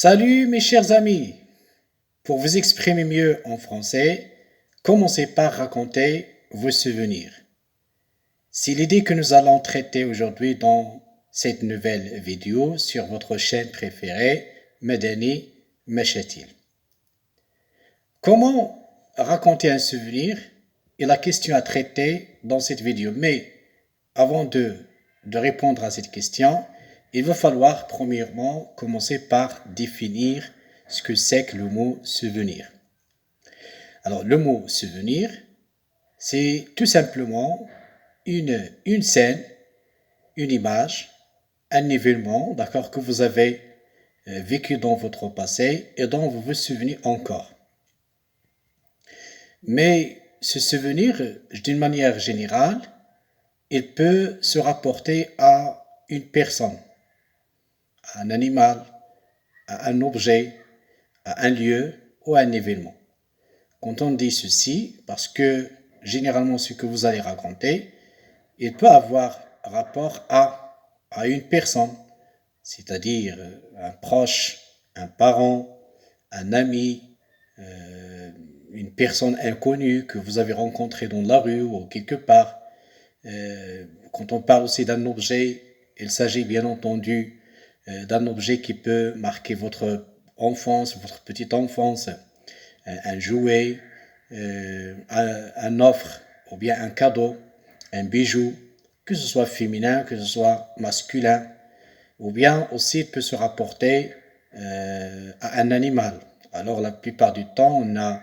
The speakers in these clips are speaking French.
Salut mes chers amis! Pour vous exprimer mieux en français, commencez par raconter vos souvenirs. C'est l'idée que nous allons traiter aujourd'hui dans cette nouvelle vidéo sur votre chaîne préférée, Madani Machatil. Comment raconter un souvenir est la question à traiter dans cette vidéo. Mais avant de répondre à cette question, il va falloir premièrement commencer par définir ce que c'est que le mot souvenir. Alors le mot souvenir, c'est tout simplement une scène, une image, un événement, d'accord, que vous avez vécu dans votre passé et dont vous vous souvenez encore. Mais ce souvenir, d'une manière générale, il peut se rapporter à une personne, à un animal, à un objet, à un lieu ou à un événement. Quand on dit ceci, parce que généralement ce que vous allez raconter, il peut avoir rapport à une personne, c'est-à-dire un proche, un parent, un ami, une personne inconnue que vous avez rencontrée dans la rue ou quelque part. Quand on parle aussi d'un objet, il s'agit bien entendu d'un objet qui peut marquer votre enfance, votre petite enfance, un jouet, un offre ou bien un cadeau, un bijou, que ce soit féminin, que ce soit masculin, ou bien aussi il peut se rapporter à un animal. Alors la plupart du temps, on a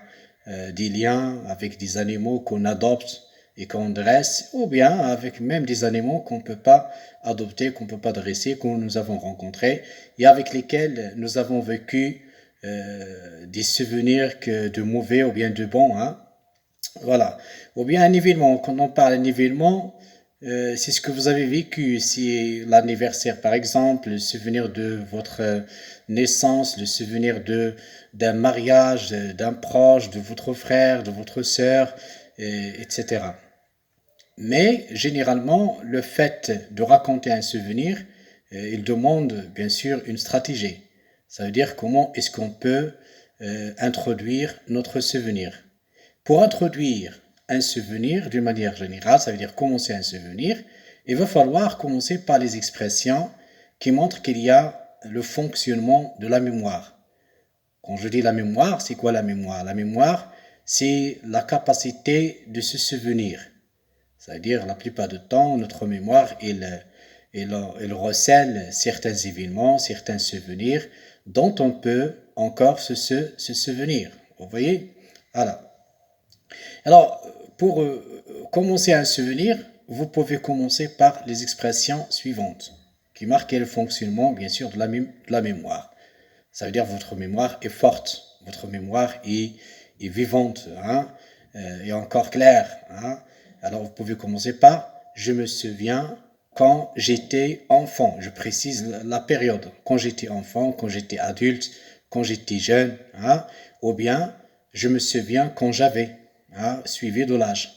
des liens avec des animaux qu'on adopte et qu'on dresse, ou bien avec même des animaux qu'on ne peut pas adopter, qu'on ne peut pas dresser, que nous avons rencontrés et avec lesquels nous avons vécu des souvenirs que de mauvais ou bien de bons. Hein. Voilà. Ou bien un événement. Quand on parle d'un événement, c'est ce que vous avez vécu. Si l'anniversaire, par exemple, le souvenir de votre naissance, le souvenir d'un mariage, d'un proche, de votre frère, de votre sœur, etc. Mais généralement, le fait de raconter un souvenir, il demande bien sûr une stratégie. Ça veut dire comment est-ce qu'on peut introduire notre souvenir. Pour introduire un souvenir d'une manière générale, ça veut dire commencer un souvenir, il va falloir commencer par les expressions qui montrent qu'il y a le fonctionnement de la mémoire. Quand je dis la mémoire, c'est quoi la mémoire? La mémoire, c'est la capacité de se souvenir. C'est-à-dire, la plupart du temps, notre mémoire, il recèle certains événements, certains souvenirs dont on peut encore se souvenir. Vous voyez? Voilà. Alors, pour commencer un souvenir, vous pouvez commencer par les expressions suivantes, qui marquent le fonctionnement, bien sûr, de la mémoire. Ça veut dire que votre mémoire est forte, votre mémoire est vivante, hein, et encore claire. Hein. Alors, vous pouvez commencer par « Je me souviens quand j'étais enfant ». Je précise la période. Quand j'étais enfant, quand j'étais adulte, quand j'étais jeune. Hein, ou bien « Je me souviens quand j'avais ». Hein, suivi de l'âge.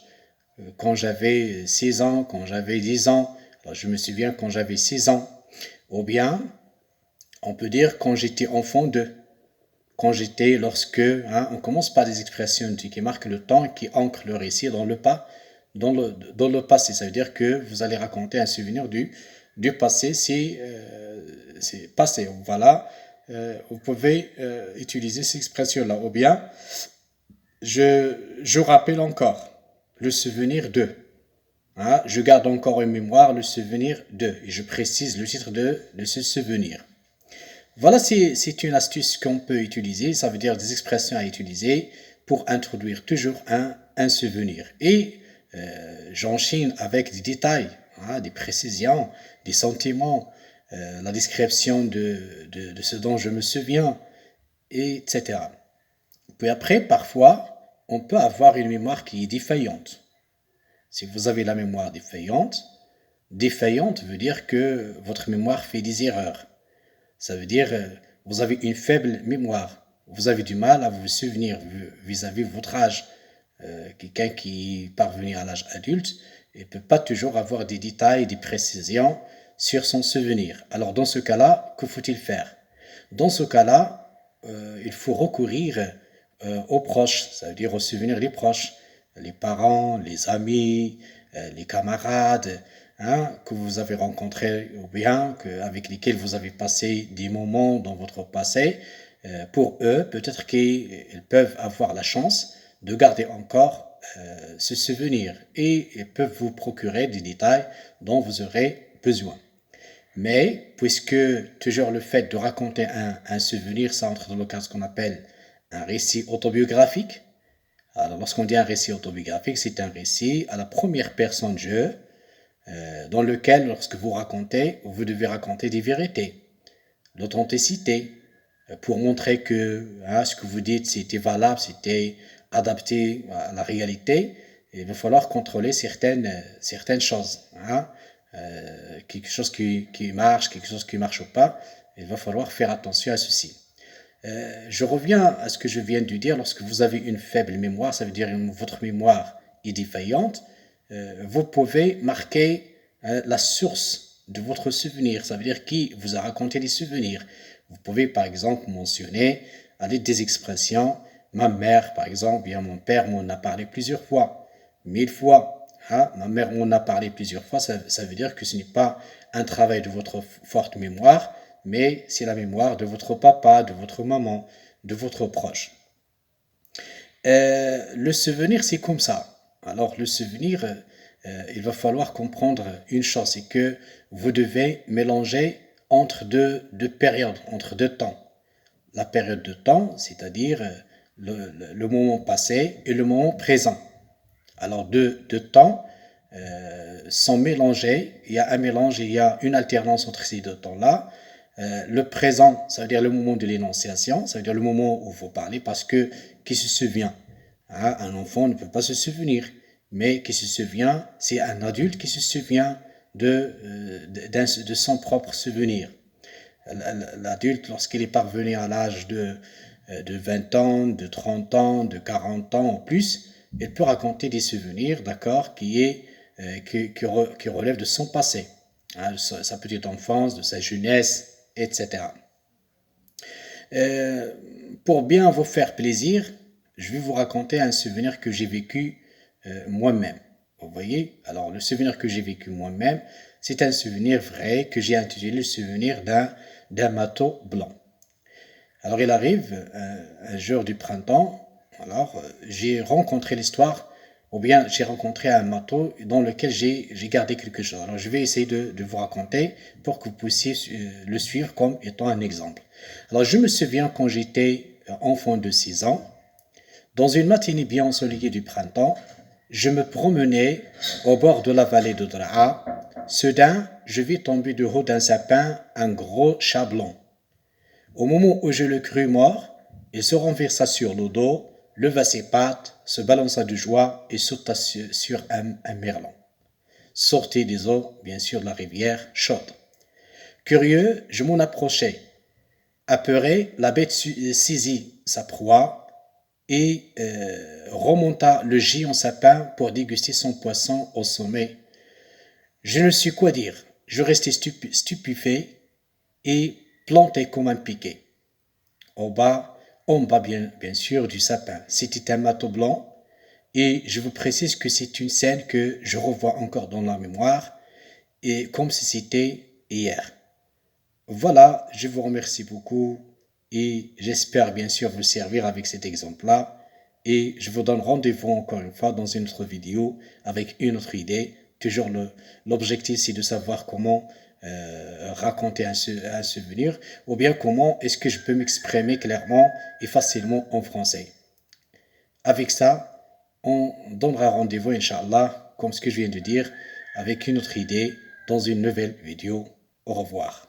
Quand j'avais 6 ans, quand j'avais 10 ans, alors je me souviens quand j'avais 6 ans. Ou bien, on peut dire quand j'étais enfant de, quand j'étais lorsque, hein, on commence par des expressions qui marquent le temps, qui ancrent le récit dans dans le passé. Ça veut dire que vous allez raconter un souvenir du passé, c'est passé. Voilà, vous pouvez utiliser ces expressions-là. Ou bien, je rappelle encore le souvenir de. Hein, je garde encore en mémoire le souvenir de. Et je précise le titre de ce souvenir. Voilà, c'est une astuce qu'on peut utiliser. Ça veut dire des expressions à utiliser pour introduire toujours un souvenir. Et j'enchaîne avec des détails, hein, des précisions, des sentiments, la description de ce dont je me souviens, etc. Puis après, parfois, on peut avoir une mémoire qui est défaillante. Si vous avez la mémoire défaillante veut dire que votre mémoire fait des erreurs. Ça veut dire vous avez une faible mémoire. Vous avez du mal à vous souvenir vis-à-vis de votre âge. Quelqu'un qui parvenir à l'âge adulte ne peut pas toujours avoir des détails, des précisions sur son souvenir. Alors dans ce cas-là, que faut-il faire? Dans ce cas-là, il faut recourir aux proches, ça veut dire aux souvenirs des proches, les parents, les amis, les camarades, hein, que vous avez rencontrés ou bien avec lesquels vous avez passé des moments dans votre passé. Pour eux, peut-être qu'ils peuvent avoir la chance de garder encore ce souvenir et ils peuvent vous procurer des détails dont vous aurez besoin. Mais puisque toujours le fait de raconter un souvenir, ça entre dans le cadre de ce qu'on appelle un récit autobiographique. Alors lorsqu'on dit un récit autobiographique, c'est un récit à la première personne je, dans lequel lorsque vous racontez, vous devez raconter des vérités, l'authenticité, pour montrer que ce que vous dites c'était valable, c'était adapté à la réalité. Il va falloir contrôler certaines choses. Quelque chose qui marche, quelque chose qui ne marche pas, il va falloir faire attention à ceci. Je reviens à ce que je viens de dire, lorsque vous avez une faible mémoire, ça veut dire que votre mémoire est défaillante, vous pouvez marquer la source de votre souvenir, ça veut dire qui vous a raconté les souvenirs. Vous pouvez par exemple mentionner à l'aide des expressions, ma mère par exemple, bien mon père m'en a parlé plusieurs fois, 1000 fois. Ma mère m'en a parlé plusieurs fois, ça veut dire que ce n'est pas un travail de votre forte mémoire, mais c'est la mémoire de votre papa, de votre maman, de votre proche. Le souvenir, c'est comme ça. Alors le souvenir, il va falloir comprendre une chose, c'est que vous devez mélanger entre deux périodes, entre deux temps. La période de temps, c'est-à-dire le moment passé et le moment présent. Alors deux temps sont mélangés, il y a un mélange, il y a une alternance entre ces deux temps-là. Le présent, ça veut dire le moment de l'énonciation, ça veut dire le moment où vous parlez, parce que qui se souvient, un enfant ne peut pas se souvenir, mais qui se souvient, c'est un adulte qui se souvient de son propre souvenir. L'adulte, lorsqu'il est parvenu à l'âge de 20 ans, de 30 ans, de 40 ans ou plus, il peut raconter des souvenirs, d'accord, qui relèvent de son passé, de sa petite enfance, de sa jeunesse, etc. Pour bien vous faire plaisir, je vais vous raconter un souvenir que j'ai vécu moi-même. Vous voyez? Alors, le souvenir que j'ai vécu moi-même, c'est un souvenir vrai que j'ai intitulé le souvenir d'un manteau blanc. Alors, il arrive un jour du printemps, alors j'ai rencontré l'histoire, ou bien j'ai rencontré un manteau dans lequel j'ai gardé quelque chose. Alors, je vais essayer de vous raconter pour que vous puissiez le suivre comme étant un exemple. Alors, je me souviens quand j'étais enfant de 6 ans, dans une matinée bien ensoleillée du printemps, je me promenais au bord de la vallée de Draa. Soudain, je vis tomber du haut d'un sapin un gros chat blanc. Au moment où je le crus mort, il se renversa sur le dos, leva ses pattes, se balança de joie et sauta sur un merlan. Sortait des eaux, bien sûr, de la rivière chaude. Curieux, je m'en approchai. Apeuré, la bête saisit sa proie et remonta le géant sapin pour déguster son poisson au sommet. Je ne sais quoi dire. Je restai stupéfait et planté comme un piquet. En bas bien sûr, du sapin. C'était un manteau blanc et je vous précise que c'est une scène que je revois encore dans la mémoire et comme si c'était hier. Voilà, je vous remercie beaucoup et j'espère bien sûr vous servir avec cet exemple-là. Et je vous donne rendez-vous encore une fois dans une autre vidéo avec une autre idée. Toujours l'objectif, c'est de savoir comment raconter un souvenir ou bien comment est-ce que je peux m'exprimer clairement et facilement en français. Avec ça, on donnera rendez-vous, Inch'Allah, comme ce que je viens de dire, avec une autre idée dans une nouvelle vidéo. Au revoir.